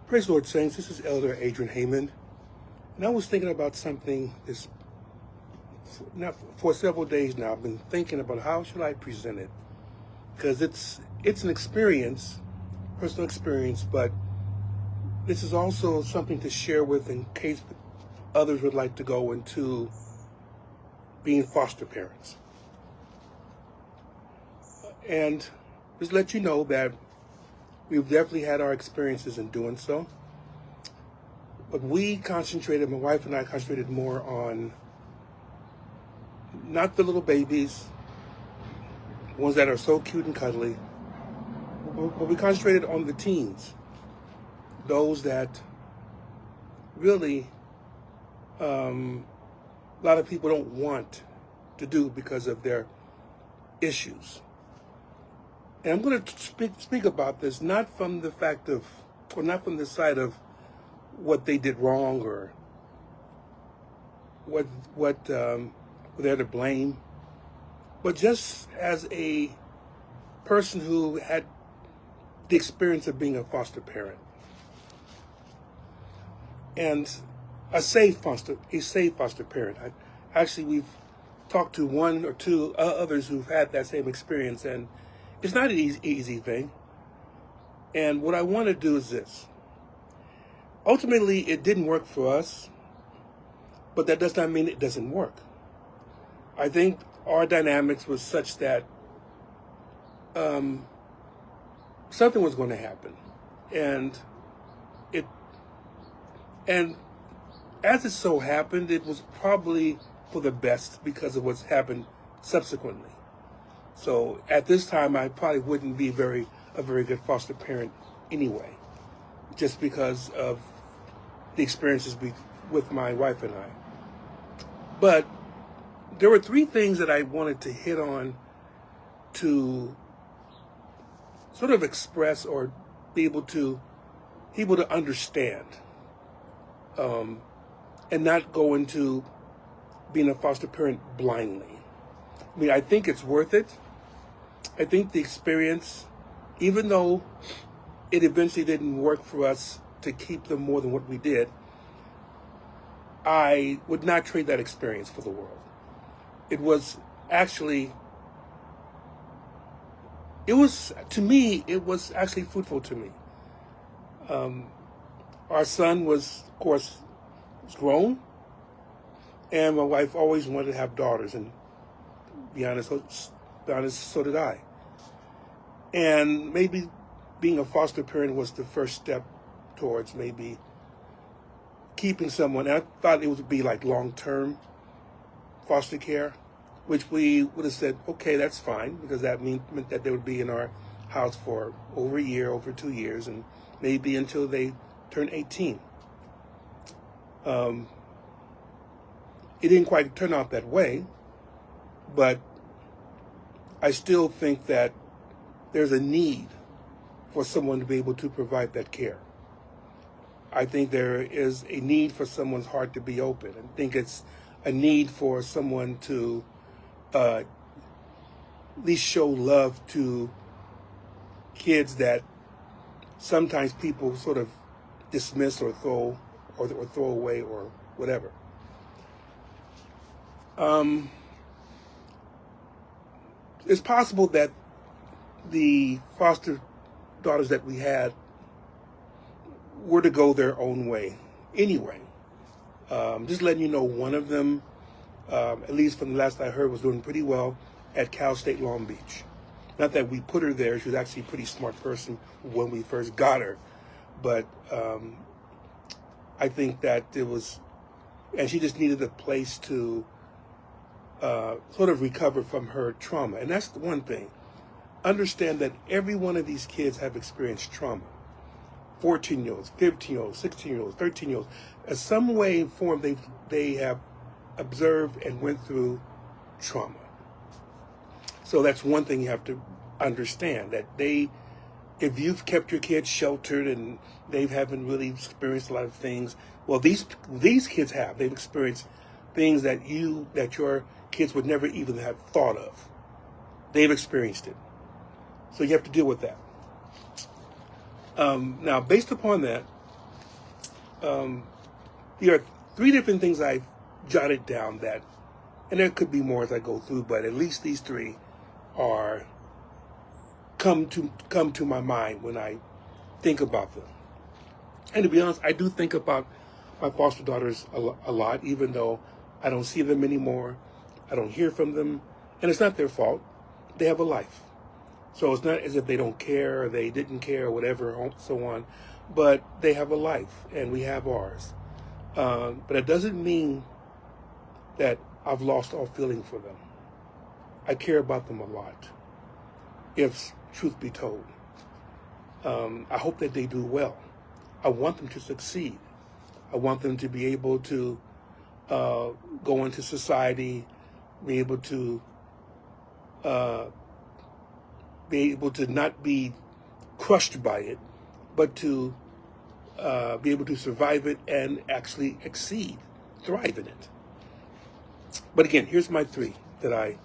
Praise the Lord, Saints. This is Elder Adrian Heyman. And I was thinking about something for several days now. I've been thinking about how should I present it? Because it's an experience, personal experience, but this is also something to share with in case others would like to go into being foster parents. And just let you know that we've definitely had our experiences in doing so. But my wife and I concentrated more on not the little babies, ones that are so cute and cuddly, but we concentrated on the teens, those that really a lot of people don't want to do because of their issues. And I'm going to speak about this not from the side of what they did wrong or what they're to blame, but just as a person who had the experience of being a foster parent and a safe foster parent. We've talked to one or two others who've had that same experience, and it's not an easy thing. And what I want to do is this. Ultimately, it didn't work for us, but that does not mean it doesn't work. I think our dynamics was such that something was going to happen, and as it so happened, it was probably for the best because of what's happened subsequently. So at this time, I probably wouldn't be a very good foster parent anyway, just because of the experiences with my wife and I. But there were three things that I wanted to hit on to sort of express or be able to understand, and not go into being a foster parent blindly. I mean, I think it's worth it. I think the experience, even though it eventually didn't work for us to keep them more than what we did, I would not trade that experience for the world. It was actually fruitful to me. Our son was, of course, grown, and my wife always wanted to have daughters, and to be honest, so did I. And maybe being a foster parent was the first step towards maybe keeping someone. And I thought it would be like long-term foster care, which we would have said, okay, that's fine, because that meant that they would be in our house for over a year, over 2 years, and maybe until they turn 18. It didn't quite turn out that way, but I still think that there's a need for someone to be able to provide that care. I think there is a need for someone's heart to be open. I think it's a need for someone to at least show love to kids that sometimes people sort of dismiss or throw away or whatever. It's possible that the foster daughters that we had were to go their own way anyway. Just letting you know, one of them, at least from the last I heard, was doing pretty well at Cal State Long Beach. Not that we put her there. She was actually a pretty smart person when we first got her. But I think that and she just needed a place to sort of recover from her trauma. And that's the one thing. Understand that every one of these kids have experienced trauma. 14-year-olds, 15-year-olds, 16-year-olds, 13-year-olds. In some way and form, they have observed and went through trauma. So that's one thing you have to understand, that if you've kept your kids sheltered and they haven't really experienced a lot of things, well, these kids have. They've experienced things that your kids would never even have thought of. They've experienced it. So you have to deal with that. Now, based upon that, There are three different things I've jotted down that, and there could be more as I go through, but at least these three are come to my mind when I think about them. And to be honest, I do think about my foster daughters a lot, even though I don't see them anymore. I don't hear from them, and it's not their fault. They have a life. So it's not as if they don't care or they didn't care or whatever, so on. But they have a life, and we have ours. But it doesn't mean that I've lost all feeling for them. I care about them a lot, if truth be told. I hope that they do well. I want them to succeed. I want them to be able to go into society, be able to not be crushed by it, but to be able to survive it and actually exceed, thrive in it. But again, here's my three that I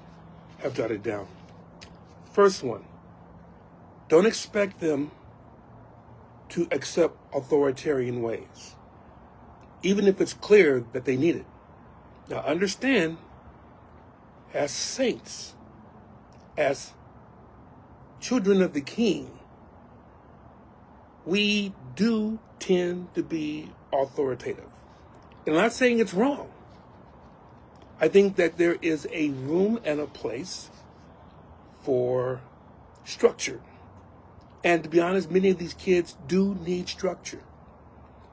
have jotted down. First one, don't expect them to accept authoritarian ways, even if it's clear that they need it. Now understand, as saints, as children of the King, we do tend to be authoritative. And I'm not saying it's wrong. I think that there is a room and a place for structure. And to be honest, many of these kids do need structure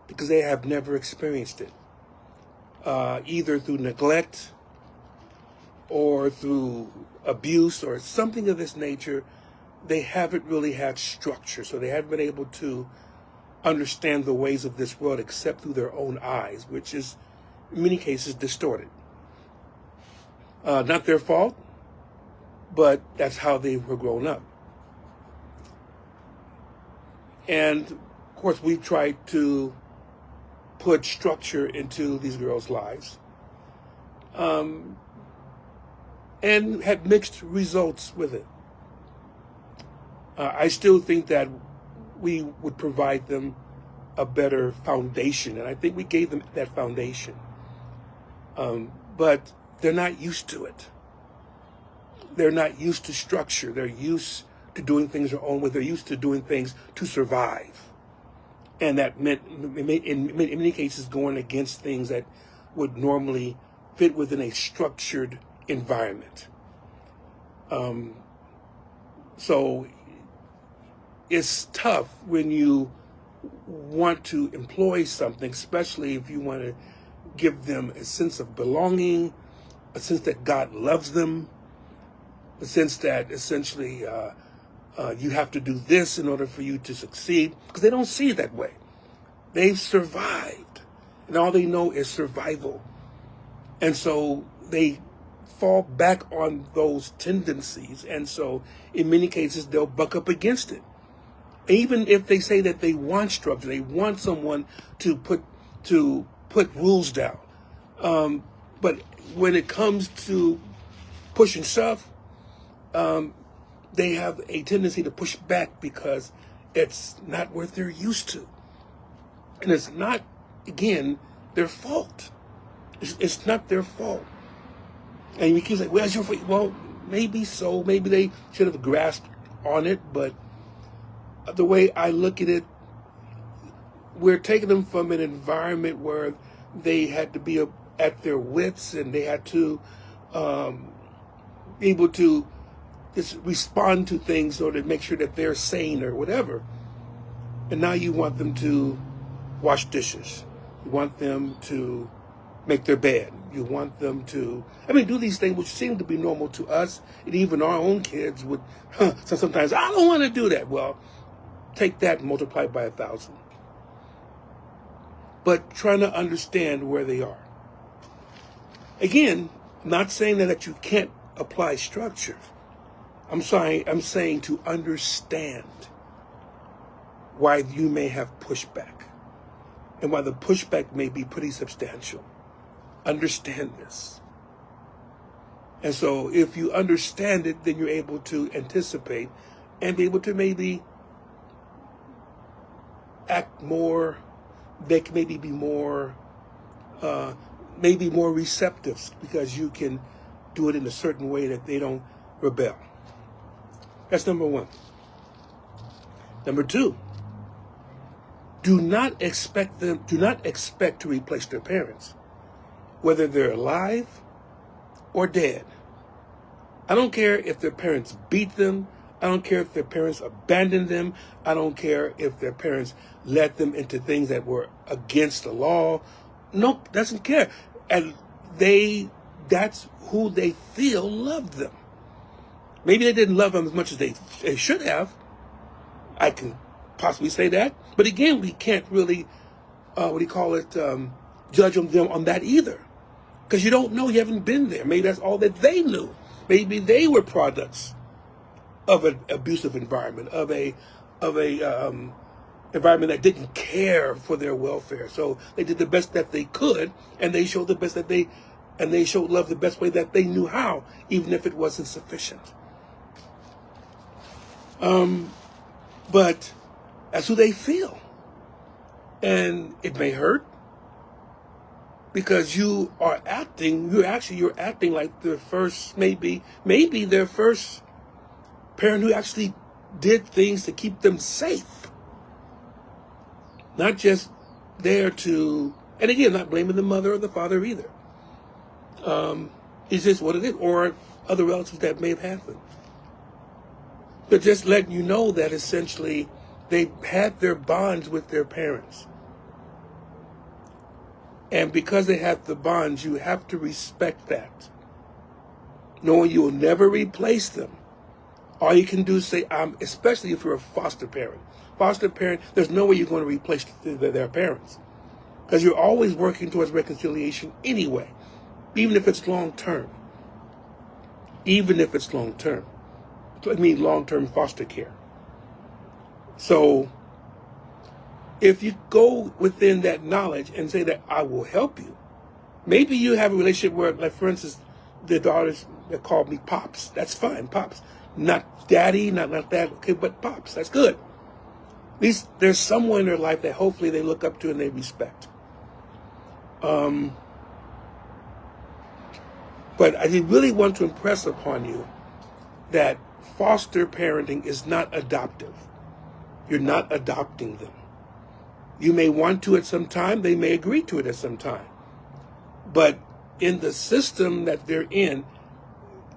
because they have never experienced it, either through neglect or through abuse or something of this nature. They haven't really had structure, so they haven't been able to understand the ways of this world except through their own eyes, which is in many cases distorted. Not their fault, but that's how they were grown up. And of course, we've tried to put structure into these girls' lives, and had mixed results with it. I still think that we would provide them a better foundation, and I think we gave them that foundation. But they're not used to it. They're not used to structure. They're used to doing things their own way. They're used to doing things to survive. And that meant, in many cases, going against things that would normally fit within a structured environment. So it's tough when you want to employ something, especially if you want to give them a sense of belonging, a sense that God loves them, a sense that essentially you have to do this in order for you to succeed, because they don't see it that way. They've survived, and all they know is survival. And so they fall back on those tendencies, and so in many cases they'll buck up against it. Even if they say that they want structure, they want someone to put rules down. But when it comes to pushing stuff, they have a tendency to push back because it's not what they're used to. And it's not, again, their fault. It's not their fault. And you keep saying, well, it's your fault. Well, maybe so. Maybe they should have grasped on it. But the way I look at it, we're taking them from an environment where they had to be at their wits, and they had to be able to just respond to things or to make sure that they're sane or whatever. And now you want them to wash dishes. You want them to make their bed. You want them to, do these things which seem to be normal to us, and even our own kids would, so sometimes, I don't want to do that. Well, take that and multiply it by 1,000. But trying to understand where they are. Again, I'm not saying that you can't apply structure. I'm saying to understand why you may have pushback and why the pushback may be pretty substantial. Understand this. And so if you understand it, then you're able to anticipate and be able to maybe act more they can maybe be more, maybe more receptive because you can do it in a certain way that they don't rebel. That's number one. Number two, do not expect to replace their parents, whether they're alive or dead. I don't care if their parents beat them. I don't care if their parents abandoned them. I don't care if their parents led them into things that were against the law. No, doesn't care. And that's who they feel loved them. Maybe they didn't love them as much as they should have. I can possibly say that. But again, we can't really, judge them on that either. Because you don't know, you haven't been there. Maybe that's all that they knew. Maybe they were products of an abusive environment, of a environment that didn't care for their welfare. So they did the best that they could, and they showed they showed love the best way that they knew how, even if it wasn't sufficient. But that's who they feel. And it may hurt because you're acting like their first, maybe their first parent who actually did things to keep them safe. Not just there to, and again, not blaming the mother or the father either. It's just what it is, or other relatives that may have happened. But just letting you know that essentially they had their bonds with their parents. And because they have the bonds, you have to respect that. Knowing you will never replace them. All you can do is say, especially if you're a foster parent. Foster parent, there's no way you're going to replace their parents. Because you're always working towards reconciliation anyway. Even if it's long term. Even if it's long term. I mean long-term foster care. So if you go within that knowledge and say that I will help you, maybe you have a relationship where, like for instance, the daughters that called me Pops. That's fine, Pops. Not Daddy, not that, okay, but Pops. That's good. At least there's someone in their life that hopefully they look up to and they respect. But I really want to impress upon you that foster parenting is not adoptive. You're not adopting them. You may want to at some time. They may agree to it at some time. But in the system that they're in,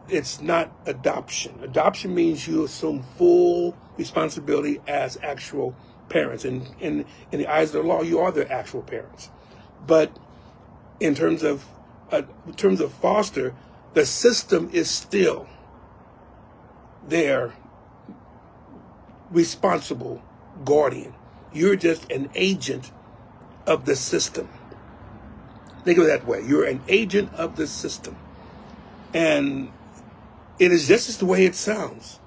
it's not adoption. Adoption means you assume full responsibility as actual parents. And in the eyes of the law, you are the actual parents. But in terms of foster, the system is still their responsible guardian. You're just an agent of the system. Think of it that way. You're an agent of the system. And it is just as the way it sounds.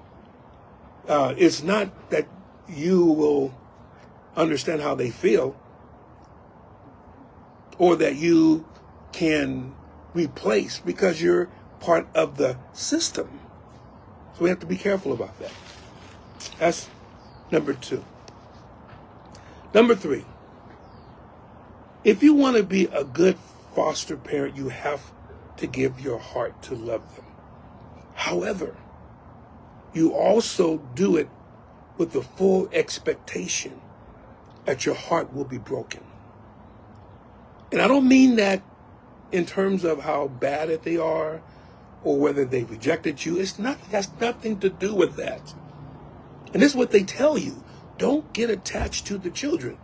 It's not that you will understand how they feel or that you can replace because you're part of the system. So we have to be careful about that. That's number two. Number three, if you want to be a good foster parent, you have to give your heart to love them. However, you also do it with the full expectation that your heart will be broken. And I don't mean that in terms of how bad they are or whether they rejected you. It has nothing to do with that. And this is what they tell you. Don't get attached to the children.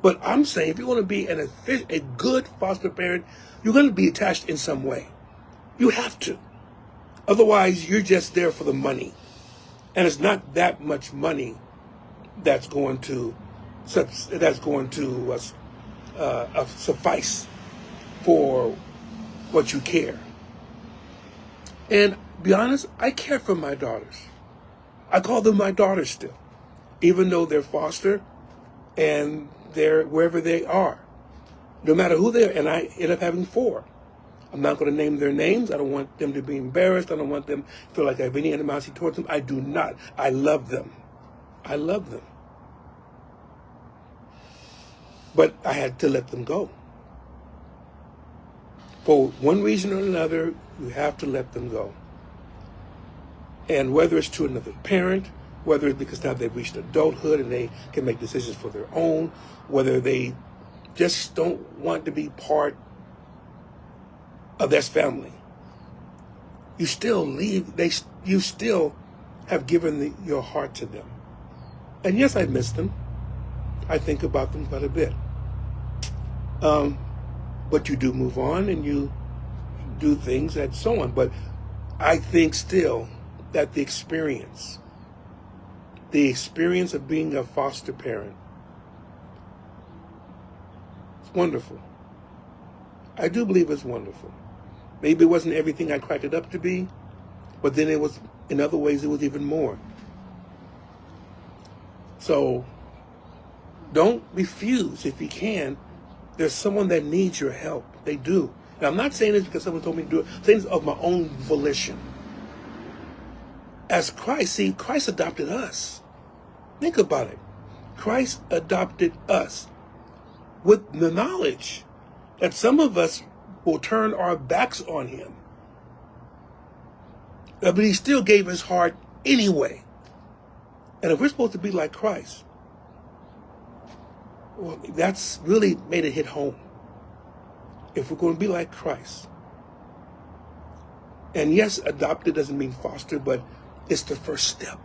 But I'm saying if you want to be a good foster parent, you're going to be attached in some way. You have to. Otherwise, you're just there for the money. And it's not that much money that's going to suffice for what you care. And be honest, I care for my daughters. I call them my daughters still, even though they're foster and they're wherever they are, no matter who they are. And I end up having 4. I'm not going to name their names. I don't want them to be embarrassed. I don't want them to feel like I have any animosity towards them. I do not. I love them. I love them. But I had to let them go. For one reason or another, you have to let them go. And whether it's to another parent, whether it's because now they've reached adulthood and they can make decisions for their own, whether they just don't want to be part of this family, you still you still have given your heart to them. And yes, I miss them. I think about them quite a bit. But you do move on and you do things and so on. But I think still that the experience of being a foster parent is wonderful. I do believe it's wonderful. Maybe it wasn't everything I cracked it up to be, but then it was, in other ways, it was even more. So don't refuse if you can. There's someone that needs your help. They do. And I'm not saying this because someone told me to do it. I'm saying this of my own volition. As Christ adopted us. Think about it. Christ adopted us with the knowledge that some of us will turn our backs on him. But he still gave his heart anyway. And if we're supposed to be like Christ, well, that's really made it hit home. If we're going to be like Christ. And yes, adopted doesn't mean foster, but it's the first step.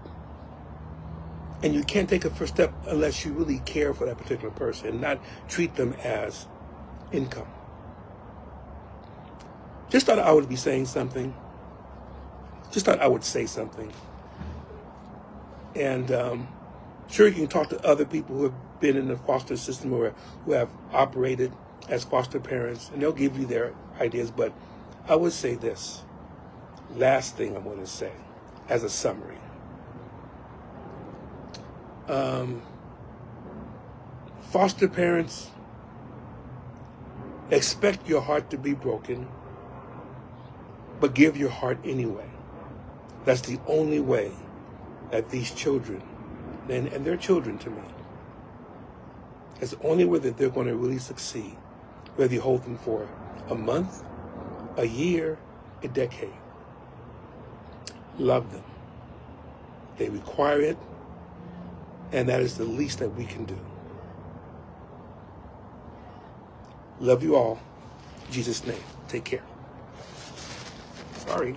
And you can't take a first step unless you really care for that particular person and not treat them as income. Just thought I would be saying something. Just thought I would say something. And sure, you can talk to other people who have been in the foster system or who have operated as foster parents, and they'll give you their ideas. But I would say this. Last thing I'm going to say as a summary. Foster parents, expect your heart to be broken, but give your heart anyway. That's the only way that these children, and they're children to me, it's the only way that they're going to really succeed, whether you hold them for a month, a year, a decade. Love them. They require it, and that is the least that we can do. Love you all. In Jesus' name. Take care. Sorry.